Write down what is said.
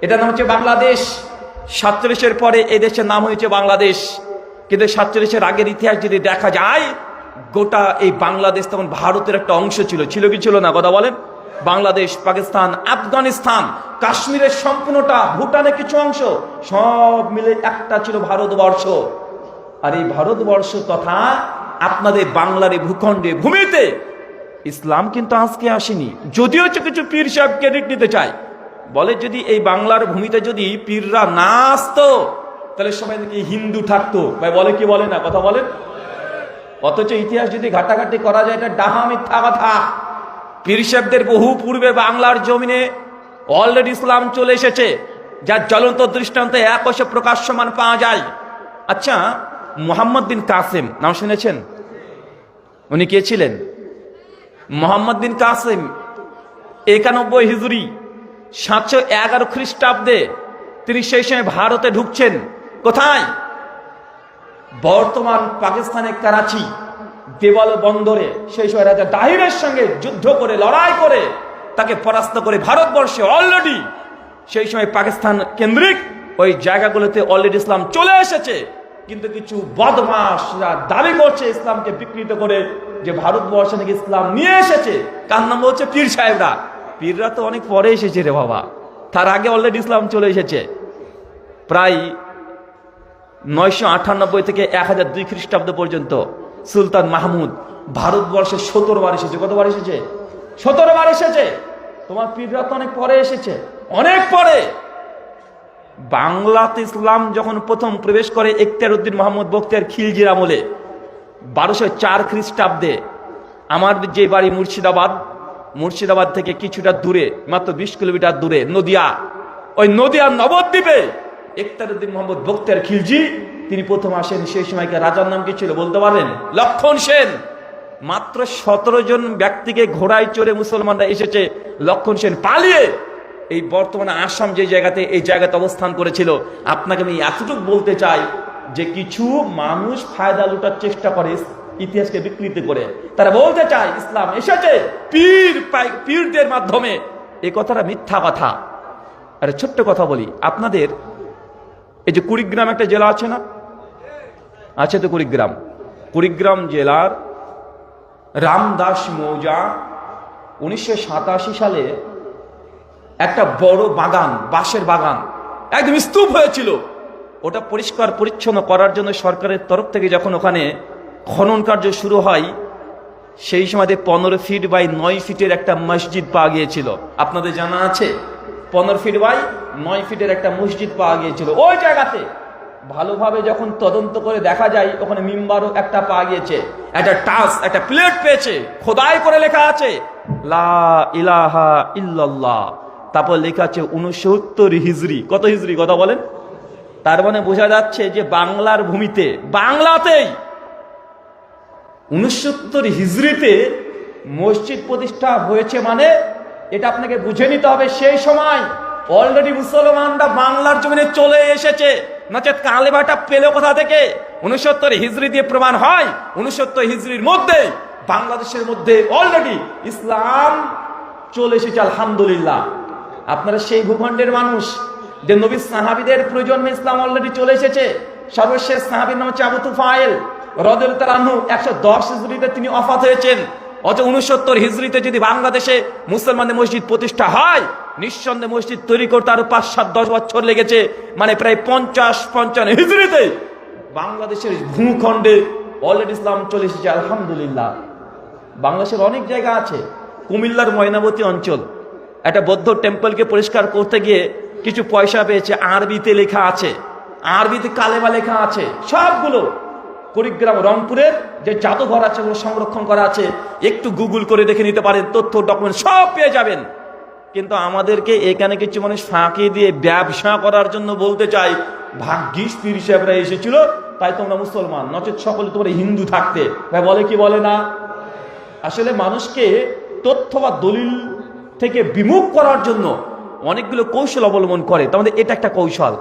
এটার নাম হচ্ছে বাংলাদেশ। 47-এর পরে এই দেশের নাম হয়েছে বাংলাদেশ। কিন্তু 47-এর আগের ইতিহাস যদি দেখা যায়, গোটা এই বাংলাদেশ তখন ভারতের একটা অংশ ছিল। ছিল কি ছিল না কথা বলেন? বাংলাদেশ, পাকিস্তান, আফগানিস্তান, কাশ্মীরের সম্পূর্ণটা, ভুটানের কিছু অংশ, সব মিলে একটা ছিল ভারতবর্ষ। আর এই ভারতবর্ষ তথা আপনাদের বাংলার এই ভূখণ্ডে, ভূমিতে ইসলাম কিন্তু আজকে আসেনি। যদিও কিছু পীর সাহেব ক্রেডিট নিতে চায়, বলে যদি এই বাংলার ভূমিতে যদি পীররা না আসতো তাহলে সবাই নাকি হিন্দু থাকতো। ভাই বলে কি বলে না কথা বলেন? অথচ ইতিহাস যদি ঘাটাঘাটি করা যায়, এটা ডাহা মিথ্যা কথা। পীর সাহেবদের বহু পূর্বে বাংলার জমিনে অলরেডি ইসলাম চলে এসেছে, যার জ্বলন্ত দৃষ্টান্ত একশে প্রকাশ্যমান পাওয়া যায়। আচ্ছা, মুহাম্মদ বিন কাসেম নাম শুনেছেন? উনি কে ছিলেন? মুহাম্মদ বিন কাসেম 91 হিজরি 711 খ্রিস্টাব্দে তিনি সেই সময় ভারতে ঢুকছেন। কোথায়? বর্তমান পাকিস্তানের করাচি দেওয়াল বন্দরে। সেই সময় রাজা দাহিরের সঙ্গে যুদ্ধ করে, লড়াই করে তাকে পরাস্ত করে ভারতবর্ষে অলরেডি সেই সময় পাকিস্তান কেন্দ্রিক ওই জায়গাগুলোতে অলরেডি ইসলাম চলে এসেছে। কিন্তু কিছু বদমাশরা দাবি করছে ইসলামকে বিকৃত করে যে ভারতবর্ষে নাকি ইসলাম নিয়ে এসেছে। কার নাম হচ্ছে পীর সাহেবরা। পীররা তো অনেক পরে এসেছে রে বাবা, তার আগে অলরেডি ইসলাম চলে এসেছে। প্রায় 998 থেকে 1002 খ্রিস্টাব্দ পর্যন্ত সুলতান মাহমুদ ভারতবর্ষে 17 বার এসেছে। কতবার এসেছে? 17 বার এসেছে। তোমার পীররা তো অনেক পরে এসেছে, অনেক পরে। বাংলাতে ইসলাম যখন প্রথম প্রবেশ করে ইখতিয়ার উদ্দিন মোহাম্মদ বখতিয়ার খিলজির আমলে 1204 খ্রিস্টাব্দে, আমার যে বাড়ি মুর্শিদাবাদ থেকে কিছুটা দূরে, মাত্র 20 কিলোমিটার দূরে নদিয়া, ওই নদিয়ার নবদ্বীপে ইখতিয়ার উদ্দিন মোহাম্মদ বখতিয়ার খিলজি তিনি প্রথম আসেন। সেই সময়কার রাজার নাম কি ছিল বলতে পারেন? লক্ষণ সেন। মাত্র 17 জন ব্যক্তিকে ঘোড়ায় চড়ে মুসলমানরা এসেছে। লক্ষণ সেন পালিয়ে এই বর্তমানে আসাম যে জায়গাতে, এই জায়গাতে অবস্থান করেছিল। আপনাকে আমি এতটুকু বলতে চাই যে কিছু মানুষ ফায়দা লুটার চেষ্টা করে ইতিহাসকে বিকৃত করে। তারা বলতে চায় ইসলাম এসেছে পীরদের মাধ্যমে। এই কথাটা মিথ্যা কথা। আরে ছোট্ট কথা বলি আপনাদের, এই যে কুড়িগ্রাম একটা জেলা আছে না? আছে তো কুড়িগ্রাম জেলার রামদাস মৌজা 1987 সালে একটা বড় বাগান, বাঁশের বাগান একদম স্তূপ হয়েছিল। ওটা পরিষ্কার পরিচ্ছন্ন করার জন্য সরকারের তরফ থেকে যখন ওখানে খনন কার্য শুরু হয়, সেই সময় 15 ফিট বাই 9 ফিটের একটা মসজিদ পাওয়া গিয়েছিল। আপনাদের জানা আছে? 15 ফিট বাই 9 ফিটের একটা মসজিদ পাওয়া গিয়েছিল ওই জায়গাতে। ভালোভাবে যখন তদন্ত করে দেখা যায়, ওখানে মিম্বারও একটা পাওয়া গিয়েছে, একটা টাচ, একটা প্লেট পেয়েছে, খোদাই করে লেখা আছে লা ইলাহা ইল্লাল্লাহ। তারপর লেখা আছে 69 হিজরি। কত হিজরি কথা বলেন? তার মানে বোঝা যাচ্ছে যে বাংলার ভূমিতে, বাংলাতেই 69 হিজরিতে মসজিদ প্রতিষ্ঠা হয়েছে। মানে এটা আপনাকে বুঝে নিতে হবে সেই সময় অলরেডি মুসলমানরা বাংলার জমিনে চলে এসেছে। নচেত কালেমাটা পেল কোথা থেকে? 69 হিজরি দিয়ে প্রমাণ হয় 69 হিজরির মধ্যে বাংলাদেশের মধ্যে অলরেডি ইসলাম চলে এসেছে। আলহামদুলিল্লাহ। আপনারা সেই ভূখণ্ডের মানুষ যে নবী সাহাবীদের প্রজন্মে ইসলাম অলরেডি চলে এসেছে। সর্বশেষ সাহাবীর নাম হচ্ছে আবু তুফাইল রাদিয়াল্লাহু তাআলা আনহু। 110 হিজরিতে তিনি ওফাত হয়েছেন। অথচ 69 হিজরিতে যদি বাংলাদেশে মুসলমানদের মসজিদ প্রতিষ্ঠা হয়, নিঃসন্দেহে মসজিদ তৈরি করতে আরো 5, 7, 10 বছর লেগেছে। মানে প্রায় 50-55 হিজরিতে বাংলাদেশের ভূখণ্ডে অলরেডি ইসলাম চলে এসেছে। আলহামদুলিল্লাহ। বাংলাদেশের অনেক জায়গা আছে। কুমিল্লার ময়নাবতী অঞ্চল একটা বৌদ্ধ টেম্পলকে পরিষ্কার করতে গিয়ে কিছু পয়সা পেয়েছে, আরবিতে লেখা আছে, আরবিতে কালেমা লেখা আছে। সবগুলো কুড়িগ্রাম, রংপুরের যে জাদুঘর আছে ওগুলো সংরক্ষণ করা আছে। একটু গুগল করে দেখে নিতে পারেন, তথ্য ডকুমেন্ট সব পেয়ে যাবেন। কিন্তু আমাদেরকে এখানে কিছু মানুষ ফাঁকি দিয়ে ব্যবসা করার জন্য বলতে চাই ভাগ্যিস পীর সাহেবরা এসেছিল তাই তোমরা মুসলমান, নচেত সকলে তোমরা হিন্দু থাকতে। ভাই বলে কি বলে না? আসলে মানুষকে তথ্য বা দলিল থেকে বিমুখ করার জন্য অনেকগুলো কৌশল অবলম্বন করে। তার মধ্যে এটা একটা কৌশল।